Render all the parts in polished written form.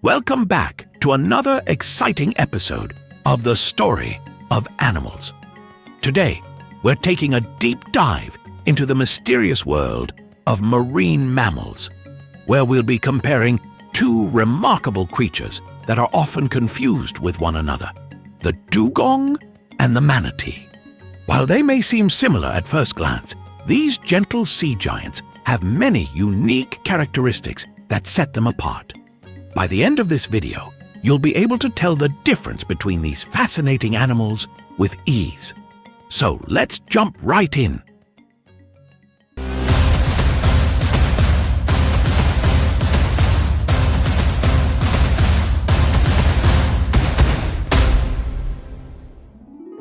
Welcome back to another exciting episode of the Story of Animals. Today, we're taking a deep dive into the mysterious world of marine mammals, where we'll be comparing two remarkable creatures that are often confused with one another, the dugong and the manatee. While they may seem similar at first glance, these gentle sea giants have many unique characteristics that set them apart. By the end of this video, you'll be able to tell the difference between these fascinating animals with ease. So let's jump right in.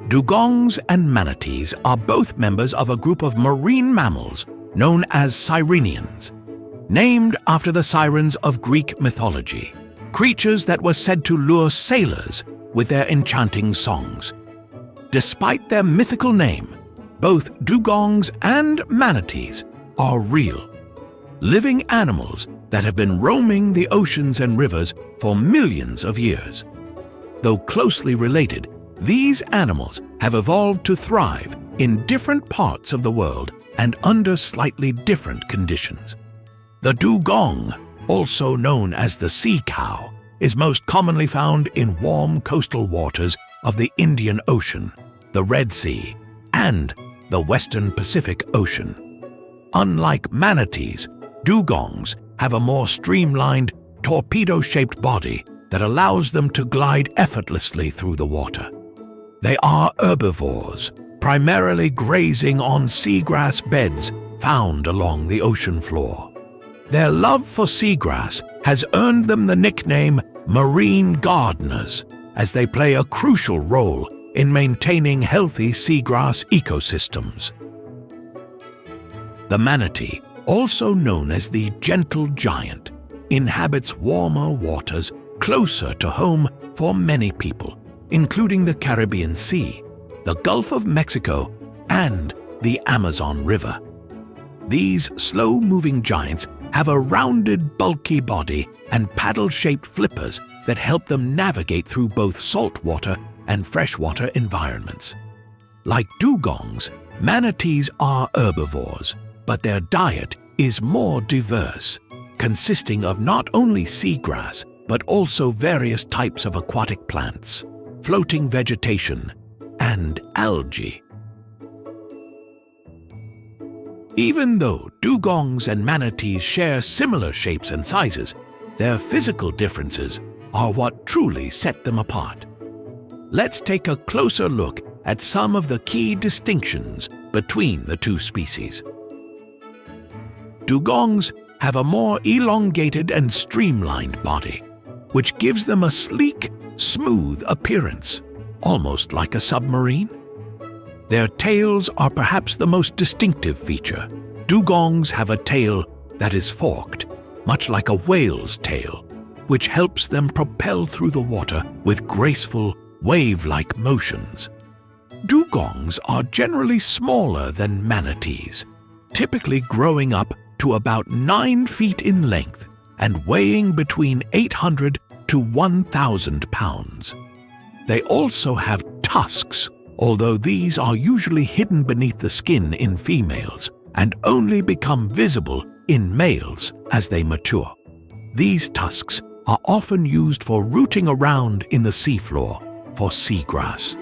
Dugongs and manatees are both members of a group of marine mammals known as sirenians, named after the sirens of Greek mythology, creatures that were said to lure sailors with their enchanting songs. Despite their mythical name, both dugongs and manatees are real, living animals that have been roaming the oceans and rivers for millions of years. Though closely related, these animals have evolved to thrive in different parts of the world and under slightly different conditions. The dugong, also known as the sea cow, is most commonly found in warm coastal waters of the Indian Ocean, the Red Sea, and the Western Pacific Ocean. Unlike manatees, dugongs have a more streamlined, torpedo-shaped body that allows them to glide effortlessly through the water. They are herbivores, primarily grazing on seagrass beds found along the ocean floor. Their love for seagrass has earned them the nickname marine gardeners, as they play a crucial role in maintaining healthy seagrass ecosystems. The manatee, also known as the gentle giant, inhabits warmer waters closer to home for many people, including the Caribbean Sea, the Gulf of Mexico, and the Amazon River. These slow-moving giants have a rounded, bulky body and paddle-shaped flippers that help them navigate through both saltwater and freshwater environments. Like dugongs, manatees are herbivores, but their diet is more diverse, consisting of not only seagrass, but also various types of aquatic plants, floating vegetation, and algae. Even though dugongs and manatees share similar shapes and sizes, their physical differences are what truly set them apart. Let's take a closer look at some of the key distinctions between the two species. Dugongs have a more elongated and streamlined body, which gives them a sleek, smooth appearance, almost like a submarine. Their tails are perhaps the most distinctive feature. Dugongs have a tail that is forked, much like a whale's tail, which helps them propel through the water with graceful, wave-like motions. Dugongs are generally smaller than manatees, typically growing up to about 9 feet in length and weighing between 800 to 1,000 pounds. They also have tusks, although these are usually hidden beneath the skin in females and only become visible in males as they mature. These tusks are often used for rooting around in the seafloor for seagrass.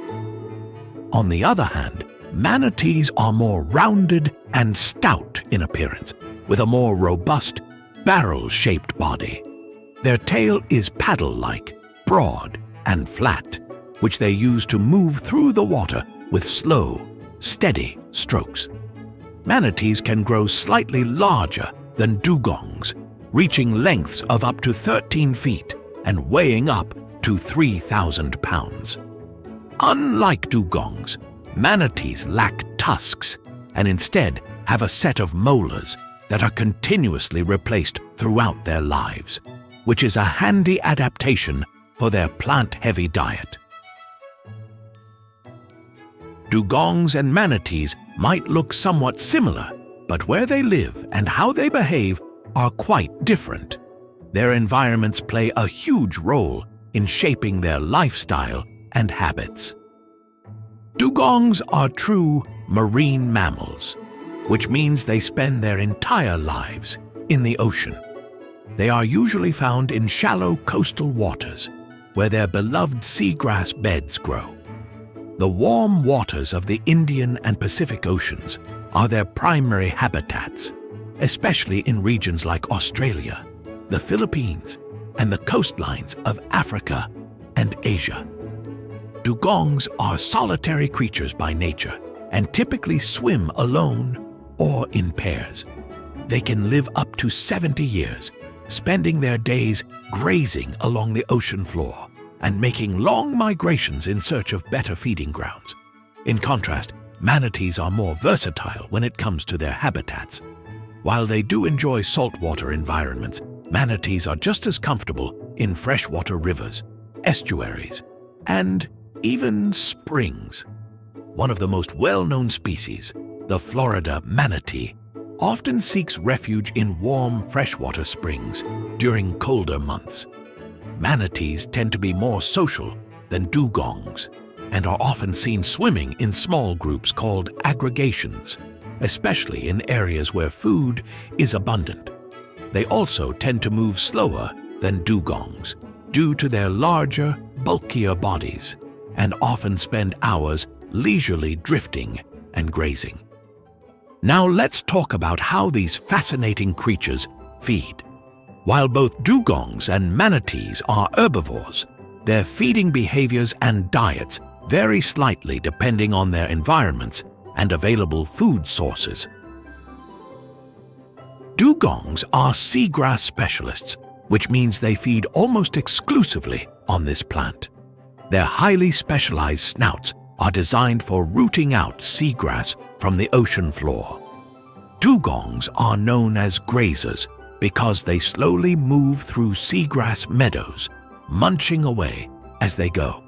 On the other hand, manatees are more rounded and stout in appearance, with a more robust, barrel-shaped body. Their tail is paddle-like, broad, and flat, which they use to move through the water with slow, steady strokes. Manatees can grow slightly larger than dugongs, reaching lengths of up to 13 feet and weighing up to 3,000 pounds. Unlike dugongs, manatees lack tusks and instead have a set of molars that are continuously replaced throughout their lives, which is a handy adaptation for their plant-heavy diet. Dugongs and manatees might look somewhat similar, but where they live and how they behave are quite different. Their environments play a huge role in shaping their lifestyle and habits. Dugongs are true marine mammals, which means they spend their entire lives in the ocean. They are usually found in shallow coastal waters, where their beloved seagrass beds grow. The warm waters of the Indian and Pacific Oceans are their primary habitats, especially in regions like Australia, the Philippines, and the coastlines of Africa and Asia. Dugongs are solitary creatures by nature and typically swim alone or in pairs. They can live up to 70 years, spending their days grazing along the ocean floor and making long migrations in search of better feeding grounds. In contrast, manatees are more versatile when it comes to their habitats. While they do enjoy saltwater environments, manatees are just as comfortable in freshwater rivers, estuaries, and even springs. One of the most well-known species, the Florida manatee, often seeks refuge in warm freshwater springs during colder months. Manatees tend to be more social than dugongs and are often seen swimming in small groups called aggregations, especially in areas where food is abundant. They also tend to move slower than dugongs due to their larger, bulkier bodies, and often spend hours leisurely drifting and grazing. Now let's talk about how these fascinating creatures feed. While both dugongs and manatees are herbivores, their feeding behaviors and diets vary slightly depending on their environments and available food sources. Dugongs are seagrass specialists, which means they feed almost exclusively on this plant. Their highly specialized snouts are designed for rooting out seagrass from the ocean floor. Dugongs are known as grazers because they slowly move through seagrass meadows, munching away as they go.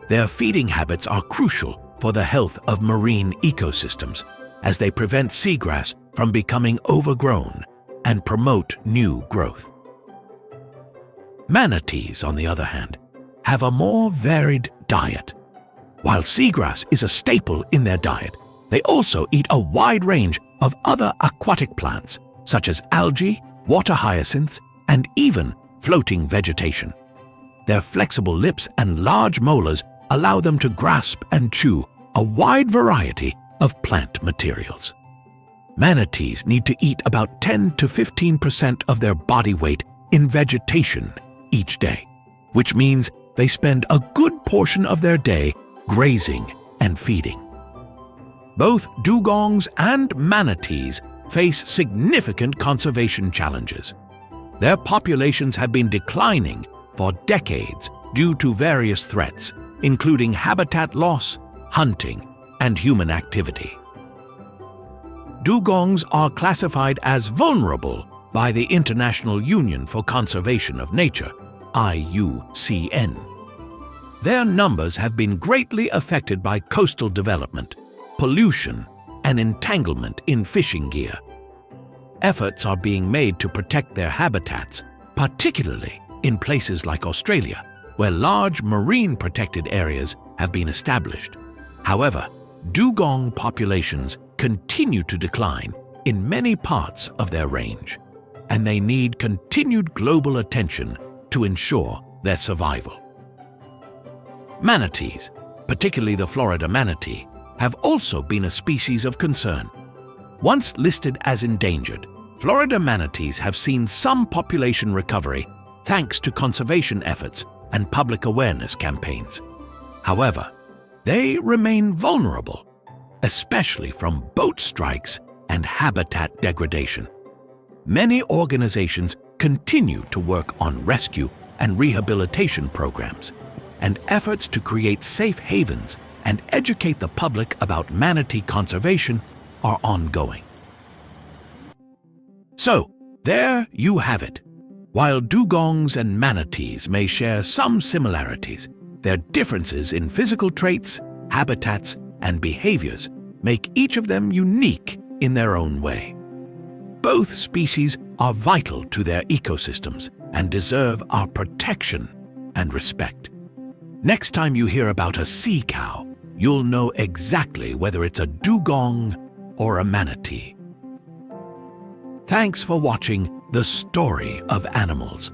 Their feeding habits are crucial for the health of marine ecosystems, as they prevent seagrass from becoming overgrown and promote new growth. Manatees, on the other hand, have a more varied diet. While seagrass is a staple in their diet, they also eat a wide range of other aquatic plants, such as algae, water hyacinths, and even floating vegetation. Their flexible lips and large molars allow them to grasp and chew a wide variety of plant materials. Manatees need to eat about 10 to 15% of their body weight in vegetation each day, which means they spend a good portion of their day grazing and feeding. Both dugongs and manatees face significant conservation challenges. Their populations have been declining for decades due to various threats, including habitat loss, hunting, and human activity. Dugongs are classified as vulnerable by the International Union for Conservation of Nature, IUCN. Their numbers have been greatly affected by coastal development, pollution, and entanglement in fishing gear. Efforts are being made to protect their habitats, particularly in places like Australia, where large marine protected areas have been established. However, dugong populations continue to decline in many parts of their range, and they need continued global attention to ensure their survival. Manatees, particularly the Florida manatee, have also been a species of concern. Once listed as endangered, Florida manatees have seen some population recovery thanks to conservation efforts and public awareness campaigns. However, they remain vulnerable, especially from boat strikes and habitat degradation. Many organizations continue to work on rescue and rehabilitation programs, and efforts to create safe havens and educate the public about manatee conservation are ongoing. So, there you have it. While dugongs and manatees may share some similarities, their differences in physical traits, habitats, and behaviors make each of them unique in their own way. Both species are vital to their ecosystems and deserve our protection and respect. Next time you hear about a sea cow, you'll know exactly whether it's a dugong or a manatee. Thanks for watching The Story of Animals.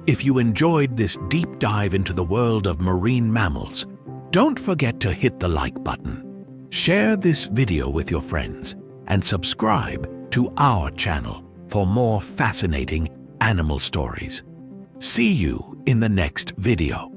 If you enjoyed this deep dive into the world of marine mammals, don't forget to hit the like button, share this video with your friends, and subscribe to our channel for more fascinating animal stories. See you in the next video.